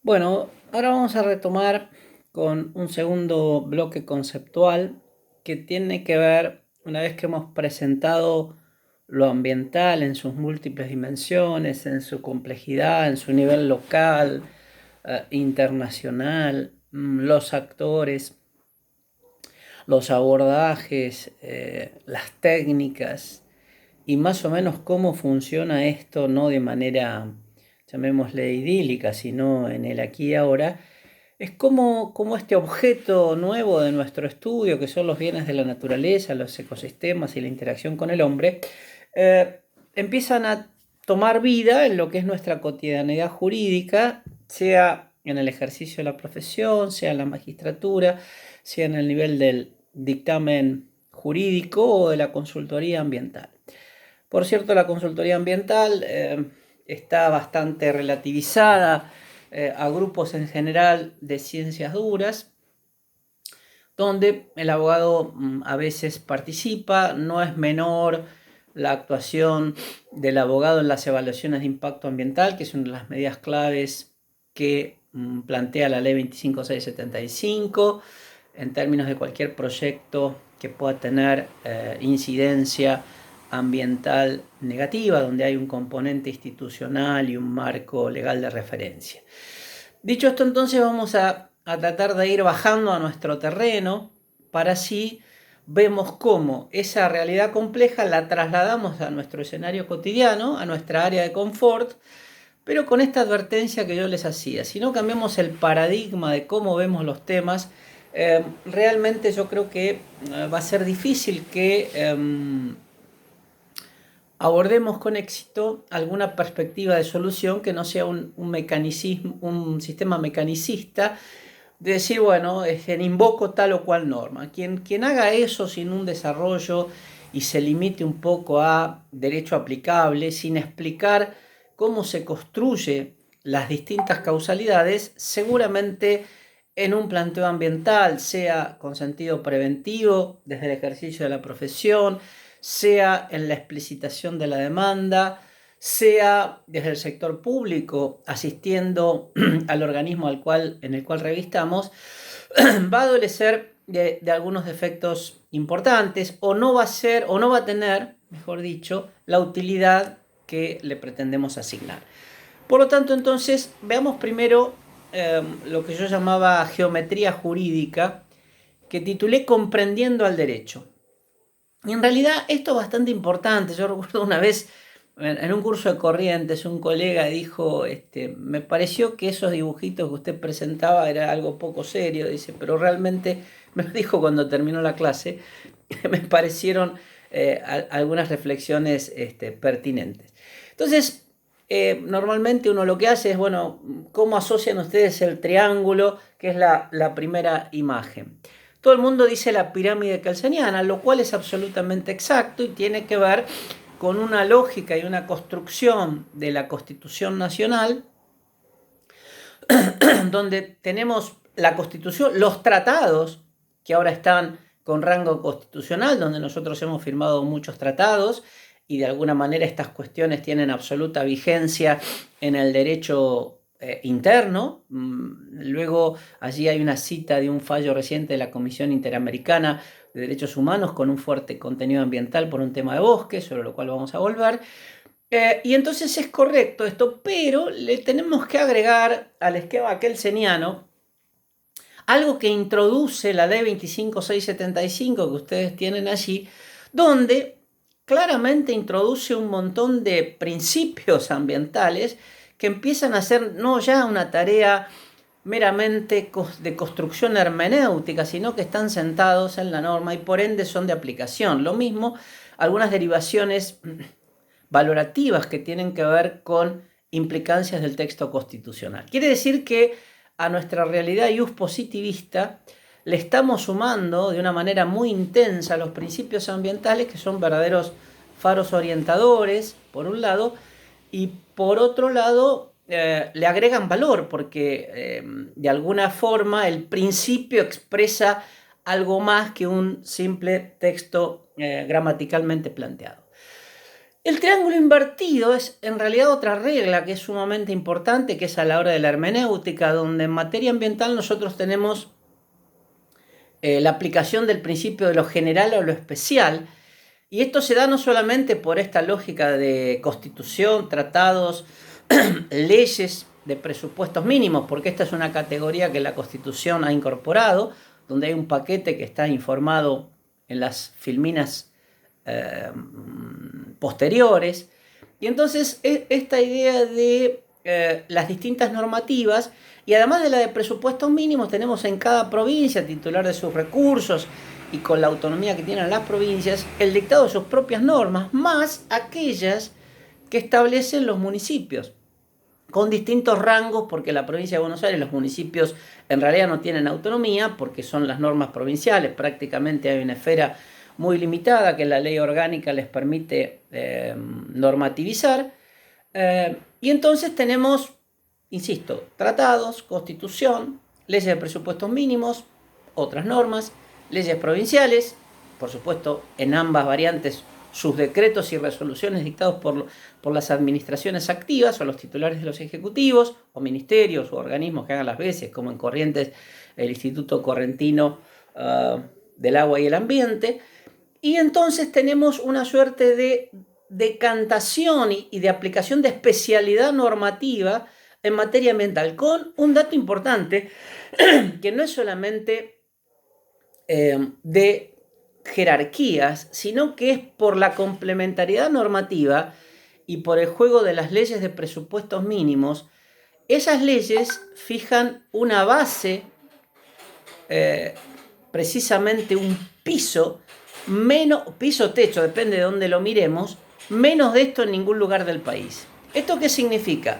Bueno, ahora vamos a retomar con un segundo bloque conceptual que tiene que ver, una vez que hemos presentado lo ambiental en sus múltiples dimensiones, en su complejidad, en su nivel local, internacional, los actores, los abordajes, las técnicas y más o menos cómo funciona esto, no de manera, llamémosle idílica, sino en el aquí y ahora. Es como este objeto nuevo de nuestro estudio, que son los bienes de la naturaleza, los ecosistemas y la interacción con el hombre, eh, empiezan a tomar vida en lo que es nuestra cotidianidad jurídica, sea en el ejercicio de la profesión, sea en la magistratura, sea en el nivel del dictamen jurídico o de la consultoría ambiental. Por cierto, la consultoría ambiental está bastante relativizada a grupos en general de ciencias duras, donde el abogado a veces participa. No es menor la actuación del abogado en las evaluaciones de impacto ambiental, que es una de las medidas claves que plantea la ley 25675 en términos de cualquier proyecto que pueda tener incidencia ambiental negativa, donde hay un componente institucional y un marco legal de referencia. Dicho esto, entonces vamos a tratar de ir bajando a nuestro terreno para así vemos cómo esa realidad compleja la trasladamos a nuestro escenario cotidiano, a nuestra área de confort, pero con esta advertencia que yo les hacía. Si no cambiamos el paradigma de cómo vemos los temas, realmente yo creo que va a ser difícil que abordemos con éxito alguna perspectiva de solución que no sea un sistema mecanicista de decir, bueno, invoco tal o cual norma. Quien haga eso sin un desarrollo y se limite un poco a derecho aplicable, sin explicar cómo se construye las distintas causalidades, seguramente en un planteo ambiental, sea con sentido preventivo, desde el ejercicio de la profesión, sea en la explicitación de la demanda, sea desde el sector público, asistiendo al organismo en el cual revistamos, va a adolecer de algunos defectos importantes, o no va a tener, mejor dicho, la utilidad que le pretendemos asignar. Por lo tanto, entonces, veamos primero lo que yo llamaba geometría jurídica, que titulé Comprendiendo al Derecho. Y en realidad esto es bastante importante. Yo recuerdo una vez en un curso de Corrientes un colega dijo, me pareció que esos dibujitos que usted presentaba era algo poco serio, dice, pero realmente me lo dijo cuando terminó la clase, me parecieron algunas reflexiones pertinentes. Entonces, normalmente uno lo que hace es, bueno, ¿cómo asocian ustedes el triángulo, que es la primera imagen? Todo el mundo dice la pirámide kelseniana, lo cual es absolutamente exacto y tiene que ver con una lógica y una construcción de la Constitución Nacional, donde tenemos la Constitución, los tratados que ahora están con rango constitucional, donde nosotros hemos firmado muchos tratados y de alguna manera estas cuestiones tienen absoluta vigencia en el derecho interno. Luego allí hay una cita de un fallo reciente de la Comisión Interamericana de Derechos Humanos con un fuerte contenido ambiental por un tema de bosque, sobre lo cual vamos a volver. Y entonces es correcto esto, pero le tenemos que agregar al esquema kelseniano algo que introduce la ley 25675 que ustedes tienen allí, donde claramente introduce un montón de principios ambientales que empiezan a ser no ya una tarea meramente de construcción hermenéutica, sino que están sentados en la norma y por ende son de aplicación. Lo mismo, algunas derivaciones valorativas que tienen que ver con implicancias del texto constitucional. Quiere decir que a nuestra realidad positivista le estamos sumando de una manera muy intensa los principios ambientales, que son verdaderos faros orientadores, por un lado, y por otro lado le agregan valor, porque de alguna forma el principio expresa algo más que un simple texto gramaticalmente planteado. El triángulo invertido es en realidad otra regla que es sumamente importante, que es a la hora de la hermenéutica, donde en materia ambiental nosotros tenemos la aplicación del principio de lo general o lo especial, y esto se da no solamente por esta lógica de constitución, tratados, leyes de presupuestos mínimos, porque esta es una categoría que la Constitución ha incorporado, donde hay un paquete que está informado en las filminas posteriores. Y entonces esta idea de las distintas normativas, y además de la de presupuestos mínimos, tenemos en cada provincia, titular de sus recursos y con la autonomía que tienen las provincias, el dictado de sus propias normas, más aquellas que establecen los municipios, con distintos rangos, porque la provincia de Buenos Aires, los municipios en realidad no tienen autonomía, porque son las normas provinciales, prácticamente hay una esfera muy limitada que la ley orgánica les permite normativizar, y entonces tenemos, insisto, tratados, constitución, leyes de presupuestos mínimos, otras normas, leyes provinciales, por supuesto en ambas variantes sus decretos y resoluciones dictados por las administraciones activas o los titulares de los ejecutivos, o ministerios o organismos que hagan las veces, como en Corrientes el Instituto Correntino del Agua y el Ambiente. Y entonces tenemos una suerte de decantación y de aplicación de especialidad normativa en materia ambiental, con un dato importante, que no es solamente de jerarquías, sino que es por la complementariedad normativa y por el juego de las leyes de presupuestos mínimos. Esas leyes fijan una base, precisamente un piso, piso techo, depende de dónde lo miremos, menos de esto en ningún lugar del país. ¿Esto qué significa?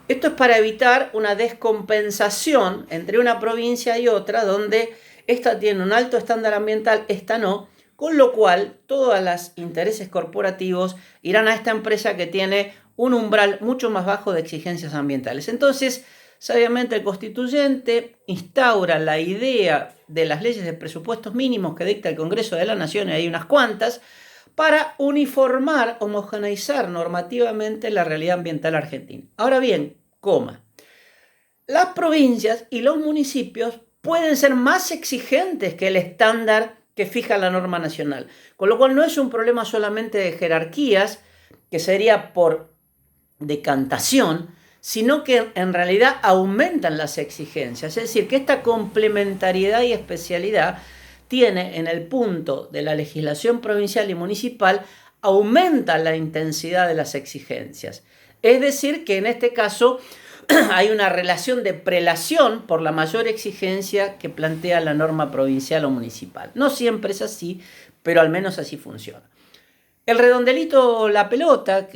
Esto es para evitar una descompensación entre una provincia y otra, donde esta tiene un alto estándar ambiental, esta no, con lo cual todos los intereses corporativos irán a esta empresa que tiene un umbral mucho más bajo de exigencias ambientales. Entonces, sabiamente el constituyente instaura la idea de las leyes de presupuestos mínimos que dicta el Congreso de la Nación, y hay unas cuantas, para uniformar, homogeneizar normativamente la realidad ambiental argentina. Ahora bien, las provincias y los municipios pueden ser más exigentes que el estándar que fija la norma nacional, con lo cual no es un problema solamente de jerarquías, que sería por decantación, sino que en realidad aumentan las exigencias. Es decir, que esta complementariedad y especialidad tiene en el punto de la legislación provincial y municipal, aumenta la intensidad de las exigencias. Es decir, que en este caso hay una relación de prelación por la mayor exigencia que plantea la norma provincial o municipal. No siempre es así, pero al menos así funciona. El redondelito, la pelota,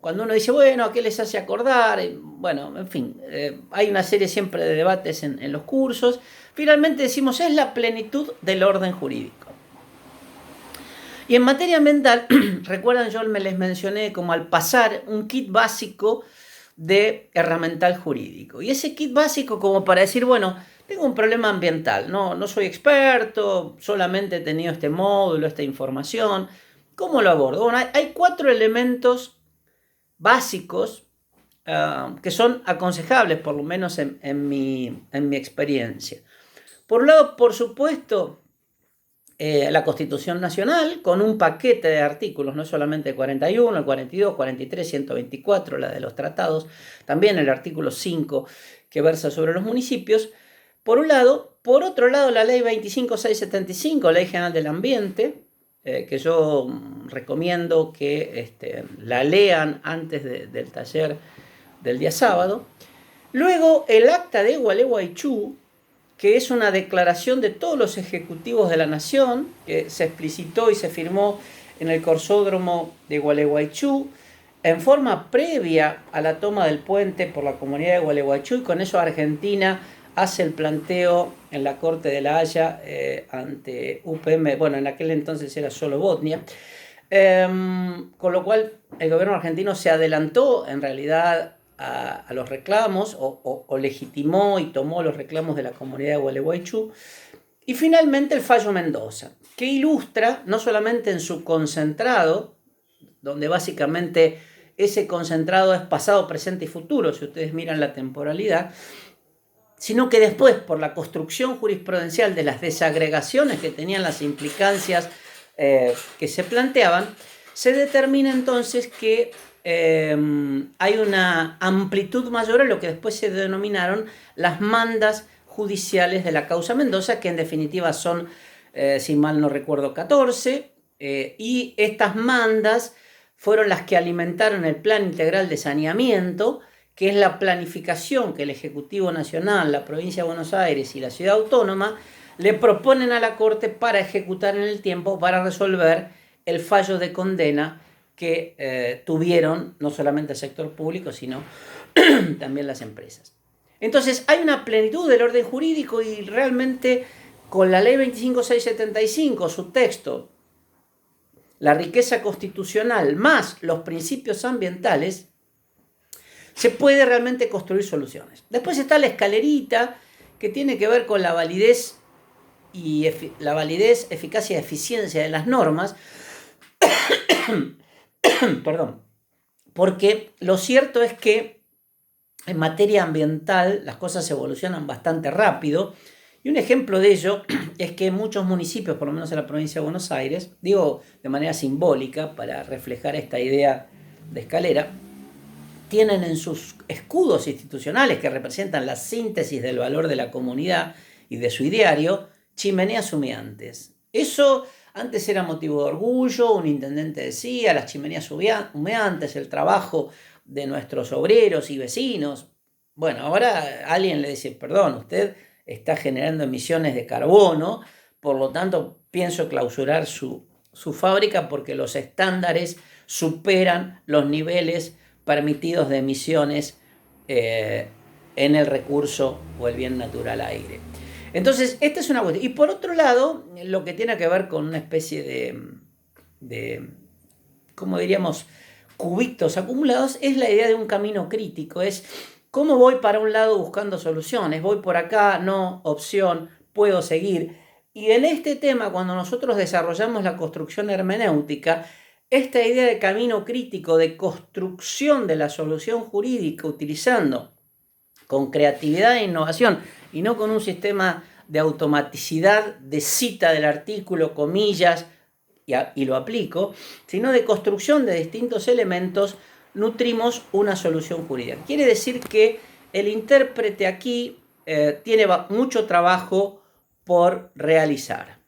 cuando uno dice, bueno, ¿a qué les hace acordar? Bueno, en fin, hay una serie siempre de debates en los cursos. Finalmente decimos, es la plenitud del orden jurídico. Y en materia ambiental, recuerdan, yo les mencioné como al pasar un kit básico de herramental jurídico. Y ese kit básico como para decir, bueno, tengo un problema ambiental, no soy experto, solamente he tenido este módulo, esta información. ¿Cómo lo abordo? Bueno, hay 4 elementos básicos que son aconsejables, por lo menos en mi experiencia. Por un lado, por supuesto, la Constitución Nacional, con un paquete de artículos, no solamente el 41, el 42, 43, 124, la de los tratados, también el artículo 5 que versa sobre los municipios, por un lado. Por otro lado, la ley 25675, Ley General del Ambiente, que yo recomiendo que la lean antes del taller del día sábado. Luego, el Acta de Gualeguaychú, que es una declaración de todos los ejecutivos de la nación, que se explicitó y se firmó en el Corsódromo de Gualeguaychú, en forma previa a la toma del puente por la comunidad de Gualeguaychú, y con eso Argentina hace el planteo en la Corte de la Haya ante UPM, bueno, en aquel entonces era solo Botnia, con lo cual el gobierno argentino se adelantó en realidad a los reclamos o legitimó y tomó los reclamos de la comunidad de Gualeguaychú. Y finalmente el fallo Mendoza, que ilustra no solamente en su concentrado donde básicamente ese concentrado es pasado, presente y futuro, si ustedes miran la temporalidad, sino que después, por la construcción jurisprudencial de las desagregaciones que tenían las implicancias que se planteaban, se determina entonces que hay una amplitud mayor a lo que después se denominaron las mandas judiciales de la causa Mendoza, que en definitiva son, si mal no recuerdo, 14, y estas mandas fueron las que alimentaron el Plan Integral de Saneamiento, que es la planificación que el Ejecutivo Nacional, la Provincia de Buenos Aires y la Ciudad Autónoma le proponen a la Corte para ejecutar en el tiempo, para resolver el fallo de condena que tuvieron no solamente el sector público, sino también las empresas. Entonces hay una plenitud del orden jurídico y realmente con la Ley 25675, su texto, la riqueza constitucional más los principios ambientales, se puede realmente construir soluciones. Después está la escalerita que tiene que ver con la validez, eficacia y eficiencia de las normas. Perdón. Porque lo cierto es que en materia ambiental las cosas evolucionan bastante rápido. Y un ejemplo de ello es que muchos municipios, por lo menos en la provincia de Buenos Aires, digo de manera simbólica para reflejar esta idea de escalera, tienen en sus escudos institucionales que representan la síntesis del valor de la comunidad y de su ideario, chimeneas humeantes. Eso antes era motivo de orgullo, un intendente decía, las chimeneas humeantes, el trabajo de nuestros obreros y vecinos. Bueno, ahora alguien le dice, perdón, usted está generando emisiones de carbono, por lo tanto pienso clausurar su fábrica porque los estándares superan los niveles permitidos de emisiones en el recurso o el bien natural aire. Entonces, esta es una cuestión. Y por otro lado, lo que tiene que ver con una especie de ¿cómo diríamos?, cubitos acumulados, es la idea de un camino crítico. Es cómo voy para un lado buscando soluciones. Voy por acá, no, opción, puedo seguir. Y en este tema, cuando nosotros desarrollamos la construcción hermenéutica, esta idea de camino crítico, de construcción de la solución jurídica utilizando con creatividad e innovación y no con un sistema de automaticidad de cita del artículo, comillas, y lo aplico, sino de construcción de distintos elementos, nutrimos una solución jurídica. Quiere decir que el intérprete aquí tiene mucho trabajo por realizar.